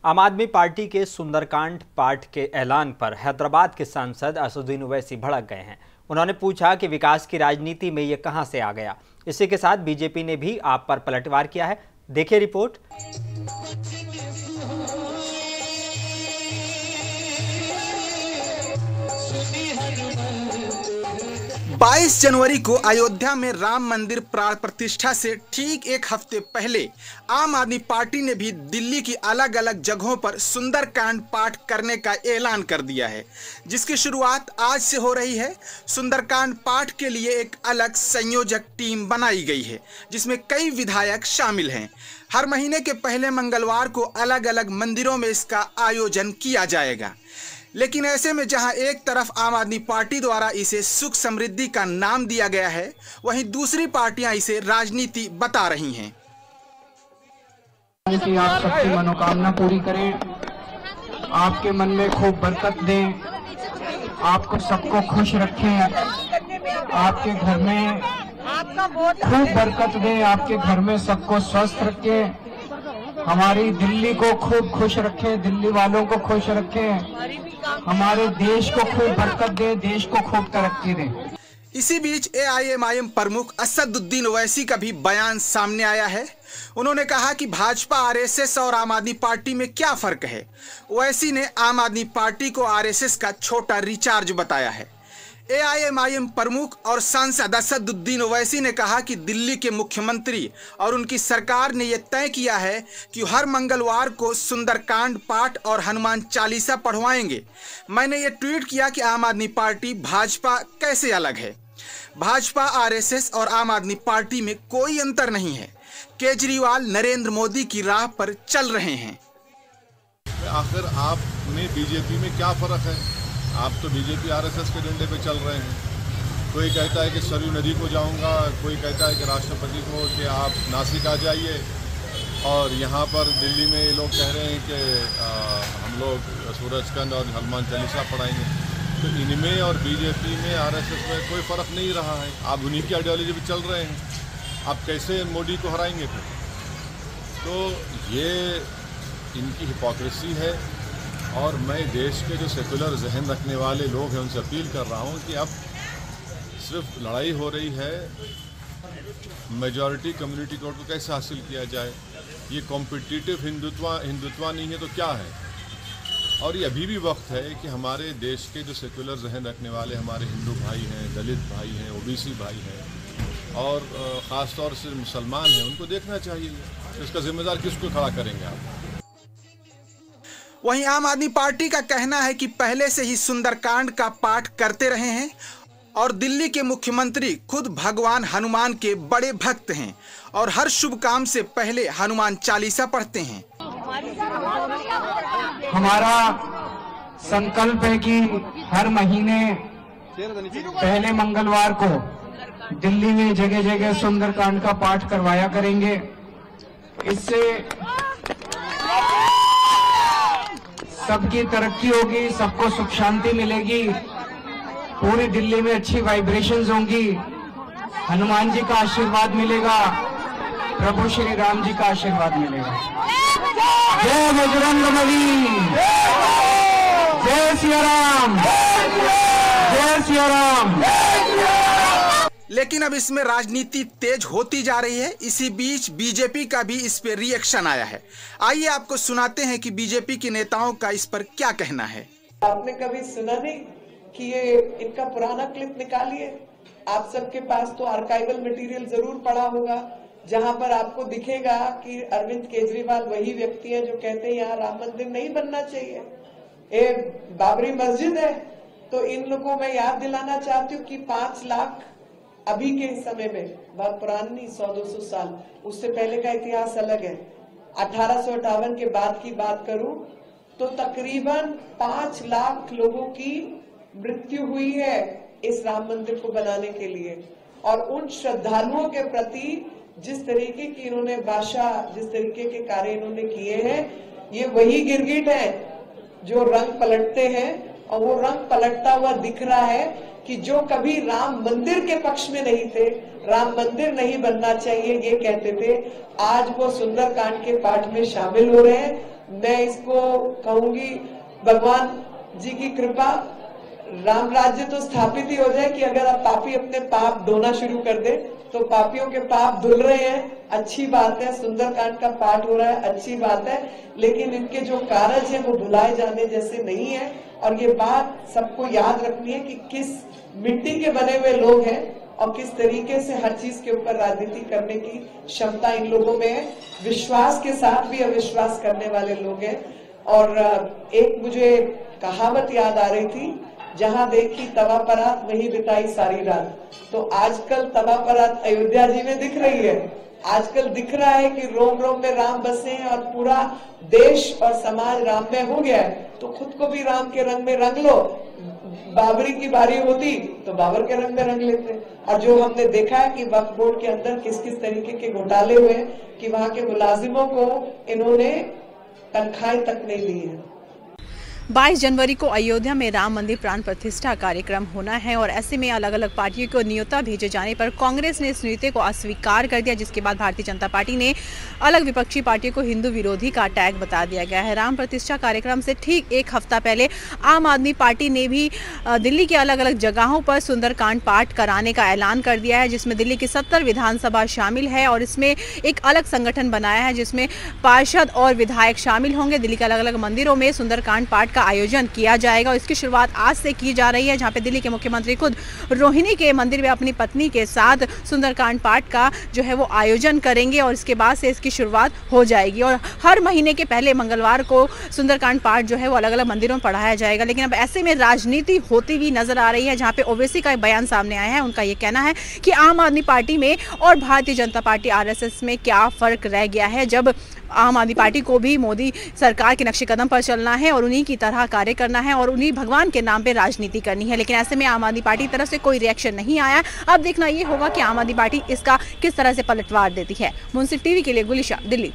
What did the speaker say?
आम आदमी पार्टी के सुंदरकांड पाठ के ऐलान पर हैदराबाद के सांसद असदुद्दीन ओवैसी भड़क गए हैं। उन्होंने पूछा कि विकास की राजनीति में ये कहां से आ गया। इसी के साथ बीजेपी ने भी आप पर पलटवार किया है। देखिए रिपोर्ट। 22 जनवरी को अयोध्या में राम मंदिर प्राण प्रतिष्ठा से ठीक एक हफ्ते पहले आम आदमी पार्टी ने भी दिल्ली की अलग अलग जगहों पर सुंदरकांड पाठ करने का ऐलान कर दिया है, जिसकी शुरुआत आज से हो रही है। सुंदरकांड पाठ के लिए एक अलग संयोजक टीम बनाई गई है, जिसमें कई विधायक शामिल हैं। हर महीने के पहले मंगलवार को अलग अलग मंदिरों में इसका आयोजन किया जाएगा। लेकिन ऐसे में जहां एक तरफ आम आदमी पार्टी द्वारा इसे सुख समृद्धि का नाम दिया गया है, वहीं दूसरी पार्टियां इसे राजनीति बता रही हैं। कि आप सबकी मनोकामना पूरी करें, आपके मन में खूब बरकत दें, आपको सबको खुश रखें, आपके घर में खूब बरकत दें, आपके घर में सबको स्वस्थ रखें, हमारी दिल्ली को खूब खुश रखें, दिल्ली वालों को खुश रखें, हमारे देश को खूब बरकत दे, देश को खूब तरक्की दे। इसी बीच AIMIM प्रमुख असदुद्दीन ओवैसी का भी बयान सामने आया है। उन्होंने कहा कि भाजपा RSS और आम आदमी पार्टी में क्या फर्क है। ओवैसी ने आम आदमी पार्टी को RSS का छोटा रिचार्ज बताया है। AIMIM प्रमुख और सांसद असदुद्दीन ओवैसी ने कहा कि दिल्ली के मुख्यमंत्री और उनकी सरकार ने यह तय किया है कि हर मंगलवार को सुंदरकांड पाठ और हनुमान चालीसा पढ़वाएंगे। मैंने ये ट्वीट किया कि आम आदमी पार्टी भाजपा कैसे अलग है। भाजपा RSS और आम आदमी पार्टी में कोई अंतर नहीं है। केजरीवाल नरेंद्र मोदी की राह पर चल रहे हैं। आखिर आप में बीजेपी में क्या फर्क है? आप तो बीजेपी RSS के डंडे पे चल रहे हैं। कोई कहता है कि सरयू नदी को जाऊंगा, कोई कहता है कि राष्ट्रपति को कि आप नासिक आ जाइए, और यहाँ पर दिल्ली में ये लोग कह रहे हैं कि हम लोग सूरजकंड और हनुमान चालीसा पढ़ाएंगे। तो इनमें और बीजेपी में RSS में कोई फ़र्क नहीं रहा है। आप उन्हीं की आइडियोलॉजी पे चल रहे हैं। आप कैसे मोदी को हराएंगे फिर? तो ये इनकी हिपोक्रेसी है। और मैं देश के जो सेकुलर जहन रखने वाले लोग हैं उनसे अपील कर रहा हूं कि अब सिर्फ लड़ाई हो रही है मेजॉरिटी कम्युनिटी कोड को कैसे हासिल किया जाए। ये कॉम्पिटिटिव हिंदुत्व नहीं है तो क्या है? और ये अभी भी वक्त है कि हमारे देश के जो सेकुलर जहन रखने वाले हमारे हिंदू भाई हैं, दलित भाई हैं, OBC भाई हैं और ख़ास तौर से मुसलमान हैं, उनको देखना चाहिए। इसका जिम्मेदार किसको खड़ा करेंगे आप? वहीं आम आदमी पार्टी का कहना है कि पहले से ही सुंदरकांड का पाठ करते रहे हैं और दिल्ली के मुख्यमंत्री खुद भगवान हनुमान के बड़े भक्त हैं और हर शुभ काम से पहले हनुमान चालीसा पढ़ते हैं। हमारा संकल्प है कि हर महीने पहले मंगलवार को दिल्ली में जगह जगह सुंदरकांड का पाठ करवाया करेंगे। इससे सबकी तरक्की होगी, सबको सुख शांति मिलेगी, पूरी दिल्ली में अच्छी वाइब्रेशंस होंगी, हनुमान जी का आशीर्वाद मिलेगा, प्रभु श्री राम जी का आशीर्वाद मिलेगा। जय बजरंगबली, जय सिया राम, जय सिया राम। लेकिन अब इसमें राजनीति तेज होती जा रही है। इसी बीच बीजेपी का भी इस पे रिएक्शन आया है। आइए आपको सुनाते हैं कि बीजेपी के नेताओं का इस पर क्या कहना है। आपने कभी सुना नहीं कि ये इनका पुराना क्लिप निकालिए? आप सबके पास तो आर्काइवल मटेरियल जरूर पड़ा होगा, जहां पर आपको दिखेगा कि अरविंद केजरीवाल वही व्यक्ति है जो कहते हैं यहाँ राम मंदिर नहीं बनना चाहिए, ये बाबरी मस्जिद है। तो इन लोगों को मैं याद दिलाना चाहती हूँ कि 5 लाख अभी के समय में, बहुत पुरानी 100-200 साल, उससे पहले का इतिहास अलग है। 1858 के बाद की बात करूं तो तकरीबन 5 लाख लोगों की मृत्यु हुई है इस राम मंदिर को बनाने के लिए। और उन श्रद्धालुओं के प्रति जिस तरीके की इन्होंने भाषा, जिस तरीके के कार्य इन्होंने किए हैं, ये वही गिरगिट है जो रंग पलटते हैं। और वो रंग पलटता हुआ दिख रहा है कि जो कभी राम मंदिर के पक्ष में नहीं थे, राम मंदिर नहीं बनना चाहिए ये कहते थे, आज वो सुंदरकांड के पाठ में शामिल हो रहे हैं। मैं इसको कहूंगी भगवान जी की कृपा, राम राज्य तो स्थापित ही हो जाए कि अगर आप पापी अपने पाप धोना शुरू कर दे तो पापियों के पाप धुल रहे हैं, अच्छी बात है। सुंदरकांड का पाठ हो रहा है, अच्छी बात है, लेकिन इनके जो कार्य है वो भुलाए जाने जैसे नहीं है। और ये बात सबको याद रखनी है कि किस मिट्टी के बने हुए लोग हैं और किस तरीके से हर चीज के ऊपर राजनीति करने की क्षमता इन लोगों में है। विश्वास के साथ भी अविश्वास करने वाले लोग हैं। और एक मुझे कहावत याद आ रही थी, जहां देखी तवा परात वहीं बिताई सारी रात। तो आजकल तवा परात अयोध्या जी में दिख रही है। आजकल दिख रहा है कि रोम रोम में राम बसे हैं और पूरा देश और समाज राम में हो गया है। तो खुद को भी राम के रंग में रंग लो। बाबरी की बारी होती तो बाबर के रंग में रंग लेते। और जो हमने देखा है कि वक्फ बोर्ड के अंदर किस किस तरीके के घोटाले हुए कि वहां के मुलाजिमों को इन्होंने तनख्वाहें तक नहीं दी है। 22 जनवरी को अयोध्या में राम मंदिर प्राण प्रतिष्ठा कार्यक्रम होना है और ऐसे में अलग अलग पार्टियों को न्योता भेजे जाने पर कांग्रेस ने इस न्योते को अस्वीकार कर दिया, जिसके बाद भारतीय जनता पार्टी ने अलग विपक्षी पार्टियों को हिंदू विरोधी का टैग बता दिया गया है। राम प्रतिष्ठा कार्यक्रम से ठीक एक हफ्ता पहले आम आदमी पार्टी ने भी दिल्ली के अलग अलग जगहों पर सुंदरकांड पाठ कराने का ऐलान कर दिया है, जिसमें दिल्ली की 70 विधानसभा शामिल है और इसमें एक अलग संगठन बनाया है जिसमें पार्षद और विधायक शामिल होंगे। दिल्ली के अलग अलग मंदिरों में सुंदरकांड पाठ का आयोजन किया जाएगा और इसकी शुरुआत आज से की जा रही है, जहां पे दिल्ली के मुख्यमंत्री खुद रोहिणी के मंदिर में अपनी पत्नी के साथ सुंदरकांड पाठ का जो है वो आयोजन करेंगे और इसके बाद से इसकी शुरुआत हो जाएगी। और हर महीने के पहले मंगलवार को सुंदरकांड पाठ जो है वो अलग अलग मंदिरों में पढ़ाया जाएगा। लेकिन अब ऐसे में राजनीति होती हुई नजर आ रही है, जहां पे ओवैसी का एक बयान सामने आया है। उनका ये कहना है कि आम आदमी पार्टी में और भारतीय जनता पार्टी RSS में क्या फर्क रह गया है, जब आम आदमी पार्टी को भी मोदी सरकार के नक्शे कदम पर चलना है और उन्हीं की तरह कार्य करना है और उन्हीं भगवान के नाम पे राजनीति करनी है। लेकिन ऐसे में आम आदमी पार्टी की तरफ से कोई रिएक्शन नहीं आया। अब देखना ये होगा कि आम आदमी पार्टी इसका किस तरह से पलटवार देती है। मुंसिफ टीवी के लिए गुलिशा, दिल्ली।